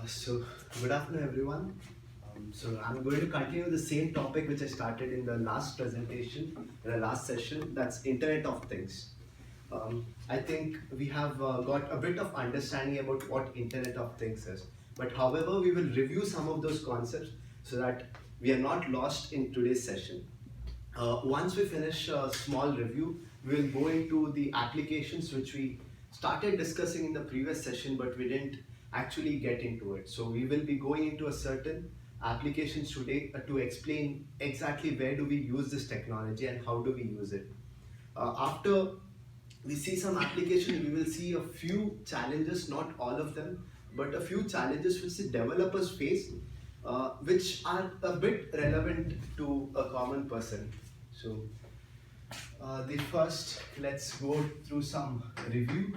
Good afternoon, everyone. I'm going to continue the same topic which I started in the last presentation, in the last session. That's Internet of Things. I think we have got a bit of understanding about what Internet of Things is. But however, we will review some of those concepts so that we are not lost in today's session. Once we finish a small review, we'll go into the applications which we started discussing in the previous session, but we didn't actually get into it. So we will be going into a certain applications today to explain exactly where do we use this technology and how do we use it. After we see some application, we will see a few challenges, not all of them, but a few challenges which the developers face, which are a bit relevant to a common person. So the first, let's go through some review.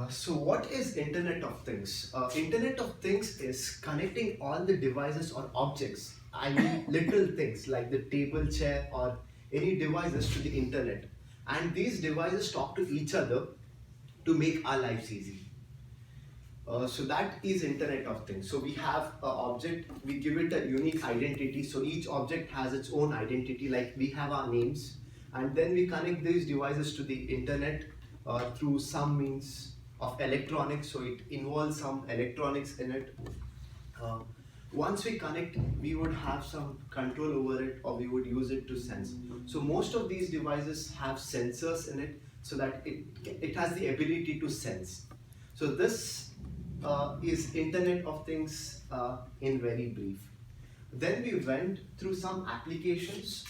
So what is Internet of Things? Internet of Things is connecting all the devices or objects, I mean little things like the table, chair or any devices to the internet. And these devices talk to each other to make our lives easy. So that is Internet of Things. So we have an object, we give it a unique identity. So each object has its own identity, like we have our names, and then we connect these devices to the internet through some means of electronics. So it involves some electronics in it. Once we connect, we would have some control over it, or we would use it to sense. So most of these devices have sensors in it, so that it has the ability to sense. So this is Internet of Things in very brief. Then we went through some applications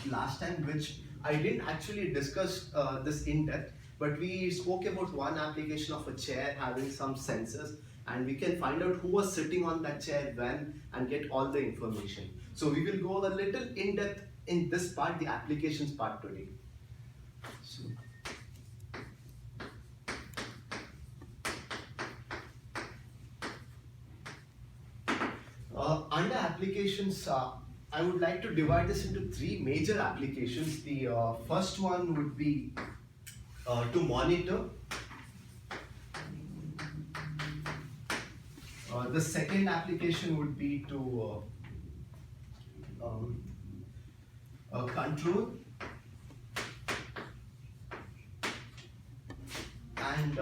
last time, which I didn't actually discuss this in depth, but we spoke about one application of a chair having some sensors, and we can find out who was sitting on that chair when and get all the information. So we will go a little in depth in this part, the applications part today. So, under applications, I would like to divide this into three major applications. The first one would be to monitor. The second application would be to control, and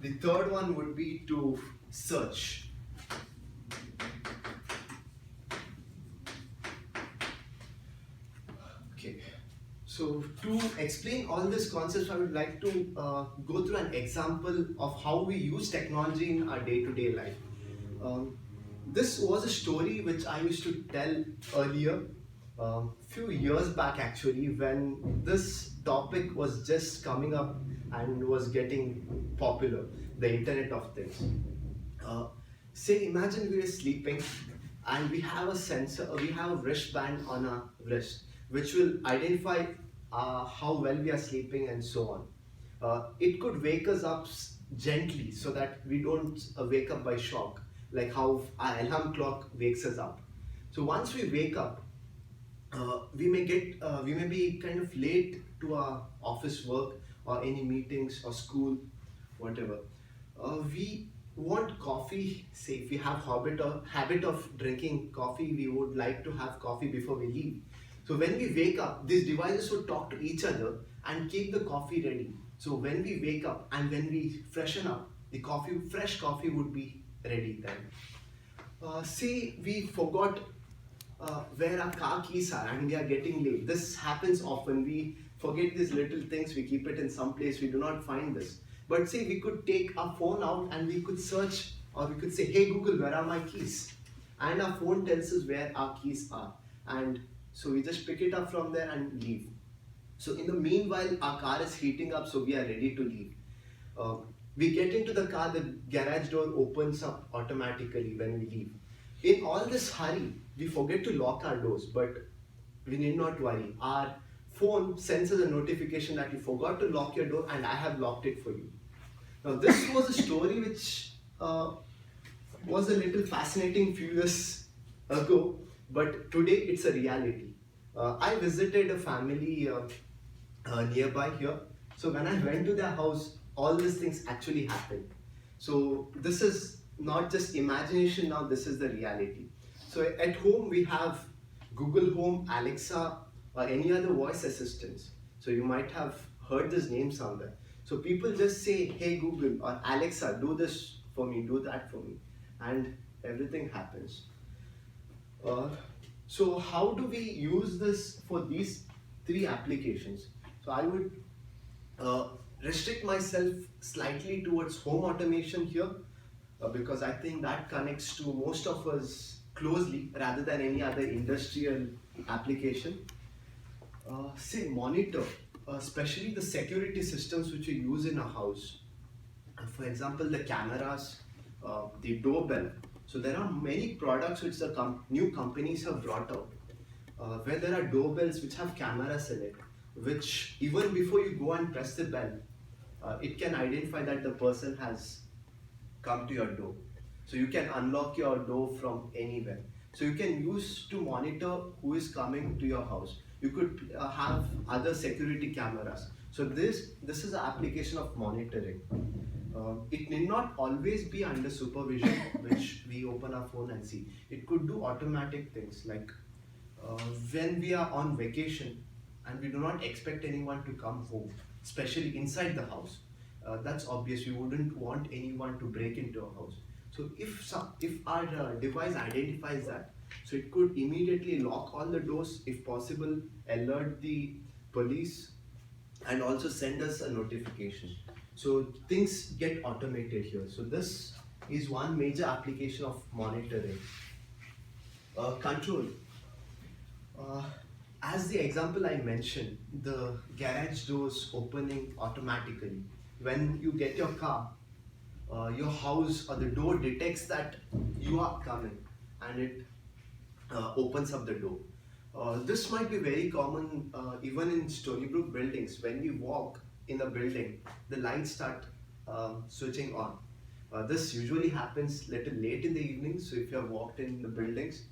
the third one would be to search. Okay, so to explain all these concepts, I would like to go through an example of how we use technology in our day-to-day life. This was a story which I used to tell earlier, few years back actually, when this topic was just coming up and was getting popular, the Internet of Things. Say, imagine we are sleeping and we have a sensor, we have a wristband on our wrist, which will identify how well we are sleeping and so on. It could wake us up gently so that we don't wake up by shock, like how our alarm clock wakes us up. So once we wake up, we may be kind of late to our office work or any meetings or school, whatever. We want coffee. Say if we have habit of drinking coffee, we would like to have coffee before we leave. So when we wake up, these devices would talk to each other and keep the coffee ready. So when we wake up and when we freshen up, the fresh coffee would be ready then. Say we forgot where our car keys are and we are getting late. This happens often. We forget these little things, we keep it in some place, we do not find this. But say we could take our phone out and we could search, or we could say, hey Google, where are my keys? And our phone tells us where our keys are. And so we just pick it up from there and leave. So in the meanwhile, our car is heating up, so we are ready to leave. We get into the car, the garage door opens up automatically when we leave. In all this hurry, we forget to lock our doors, but we need not worry. Our phone sends us a notification that you forgot to lock your door and I have locked it for you. Now this was a story which was a little fascinating few years ago, but today it's a reality. I visited a family nearby here. So when I went to their house, all these things actually happen. So this is not just imagination now, this is the reality. So at home we have Google Home, Alexa, or any other voice assistants. So you might have heard this name somewhere. So people just say, hey Google or Alexa, do this for me, do that for me, and everything happens. Uh, so how do we use this for these three applications? So I would uh, restrict myself slightly towards home automation here because I think that connects to most of us closely rather than any other industrial application. Say monitor, especially the security systems which we use in a house. For example, the cameras, the doorbell. So there are many products which the new companies have brought out, where there are doorbells which have cameras in it, which even before you go and press the bell, it can identify that the person has come to your door. So you can unlock your door from anywhere. So you can use to monitor who is coming to your house. You could have other security cameras. So this is an application of monitoring. It need not always be under supervision, which we open our phone and see. It could do automatic things like when we are on vacation and we do not expect anyone to come home, especially inside the house. That's obvious. You wouldn't want anyone to break into a house. So if our device identifies that, so it could immediately lock all the doors, if possible, alert the police, and also send us a notification. So things get automated here. So this is one major application of monitoring. Control. Uh, as the example I mentioned, the garage doors opening automatically. When you get your car, your house or the door detects that you are coming, and it opens up the door. This might be very common even in Stony Brook buildings. When we walk in a building, the lights start switching on. This usually happens little late in the evening. So if you have walked in the buildings,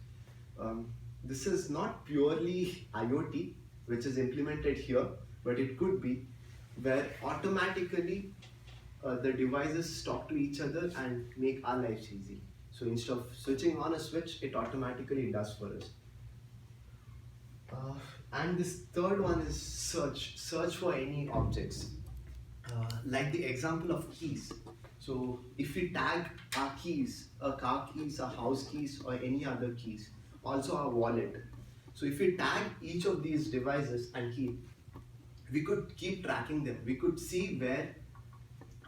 um, this is not purely IoT which is implemented here, but it could be where automatically the devices talk to each other and make our lives easy. So instead of switching on a switch, it automatically does for us. Uh, and this third one is search for any objects. Like the example of keys. So if we tag our keys, our car keys, our house keys, or any other keys, also our wallet. So if we tag each of these devices and we could keep tracking them. We could see where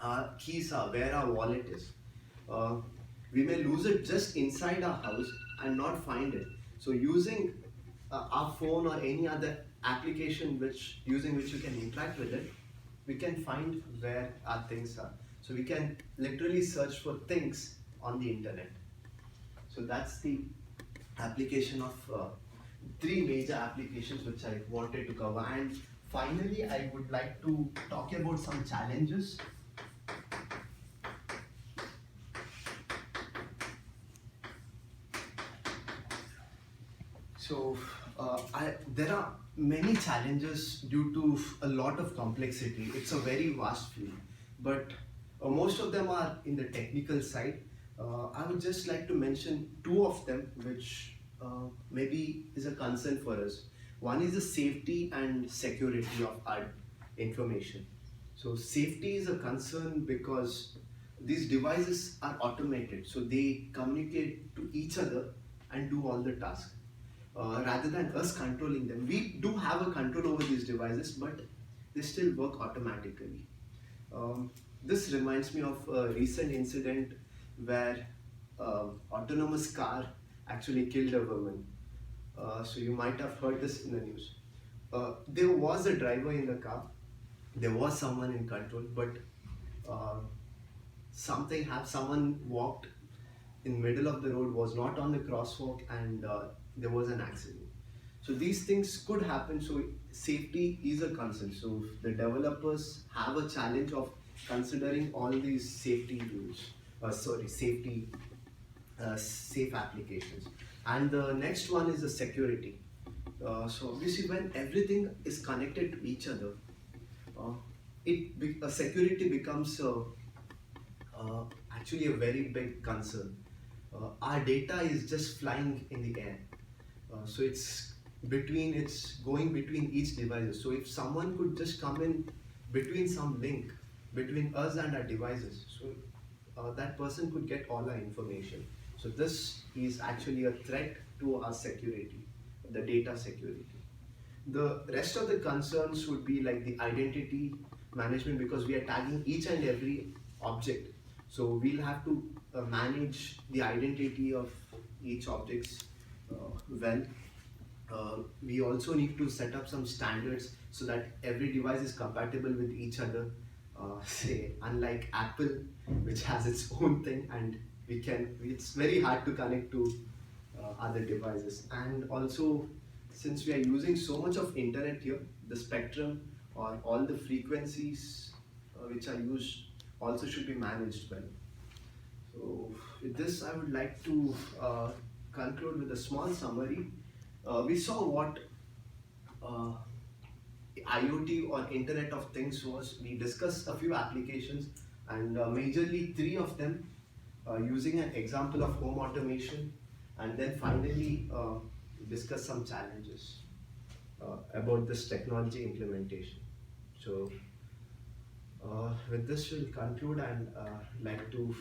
our keys are, where our wallet is. Uh, we may lose it just inside our house and not find it. So using our phone or any other application using which you can interact with it, we can find where our things are. So we can literally search for things on the internet. So that's the application of three major applications which I wanted to cover. And finally, I would like to talk about some challenges. So there are many challenges due to a lot of complexity. It's a very vast field, but most of them are in the technical side. I would just like to mention two of them, which maybe is a concern for us. One is the safety and security of our information. So safety is a concern because these devices are automated, so they communicate to each other and do all the tasks. Rather than us controlling them, we do have a control over these devices, but they still work automatically. This reminds me of a recent incident where autonomous car actually killed a woman. So you might have heard this in the news. There was a driver in the car, there was someone in control, but uh, someone walked in middle of the road, was not on the crosswalk, and there was an accident. So these things could happen. So safety is a concern. So the developers have a challenge of considering all these safety rules. Safe applications. And the next one is the security. So obviously, when everything is connected to each other, uh, security becomes actually a very big concern. Our data is just flying in the air. So it's going between each devices. So if someone could just come in between some link between us and our devices, so that person could get all our information. So this is actually a threat to our security, the data security. The rest of the concerns would be like the identity management, because we are tagging each and every object. So we'll have to manage the identity of each objects well. We also need to set up some standards so that every device is compatible with each other. Say, unlike Apple, which has its own thing, and it's very hard to connect to other devices. And also, since we are using so much of internet here, the spectrum or all the frequencies which are used also should be managed well. So with this, I would like to conclude with a small summary. We saw what IoT or Internet of Things was. We discussed a few applications, and majorly 3 of them using an example of home automation, and then finally discuss some challenges about this technology implementation. So with this we'll conclude, and like to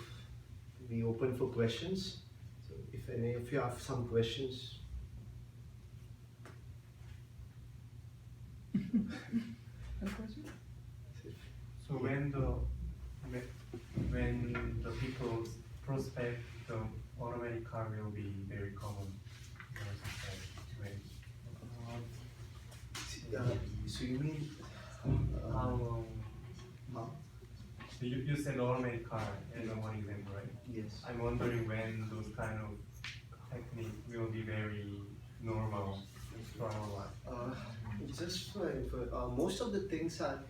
be open for questions. So if any of you have some questions. So when the people prospect, the automatic car will be very common. So you mean How how? so you said automatic car as one example, right? Yes. I'm wondering when those kind of technique will be very normal for our life. Just for most of the things are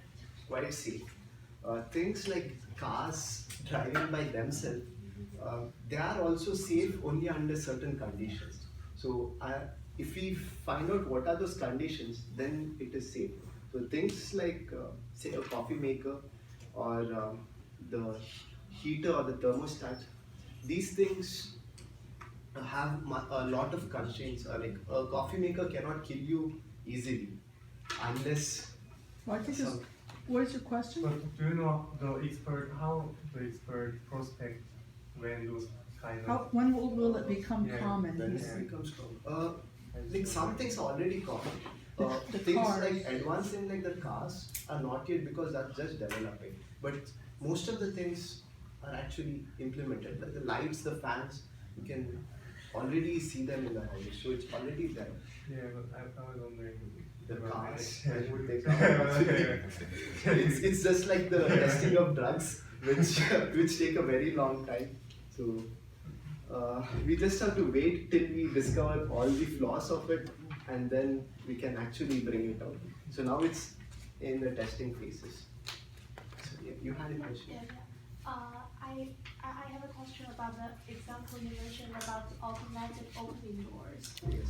quite safe. Things like cars driving by themselves, they are also safe only under certain conditions. So if we find out what are those conditions, then it is safe. So things like say a coffee maker or the heater or the thermostat, these things have a lot of constraints. Like a coffee maker cannot kill you easily unless Well, I think some, what is your question? But do you know how the expert prospect when those kind of When will it become Yeah, common? when He's- it becomes common. Like some things are already common. The Things cars. like advanced in like the cars are not yet, because that's just developing. But most of the things are actually implemented. Like the lights, the fans, you can already see them in the house. So it's already there. yeah, but I was wondering The about cars, it. when would they come? It's just like the testing of drugs, which take a very long time. So we just have to wait till we discover all the flaws of it, and then we can actually bring it out. So now it's in the testing phases. So yeah, you had a question. Yeah, I have a question about the example you mentioned about automatic opening doors. Yes.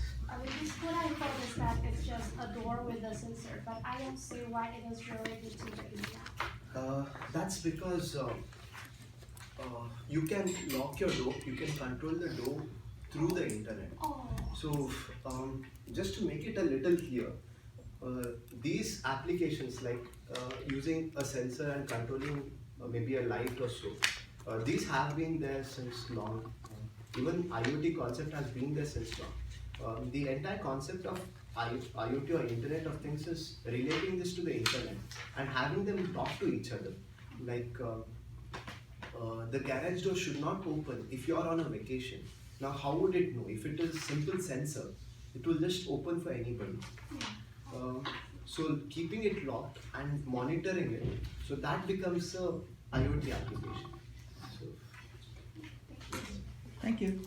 What I thought is that it's just a door with a sensor, but I don't see why it is related to the internet. That's because you can lock your door, you can control the door through the internet. Oh. So just to make it a little clear, these applications like using a sensor and controlling maybe a light or so, these have been there since long. Even IoT concept has been there since long. The entire concept of IoT or Internet of Things is relating this to the internet and having them talk to each other. Like the garage door should not open if you are on a vacation. Now, how would it know? If it is a simple sensor, it will just open for anybody. So keeping it locked and monitoring it, so that becomes a IoT application. So, Thank you.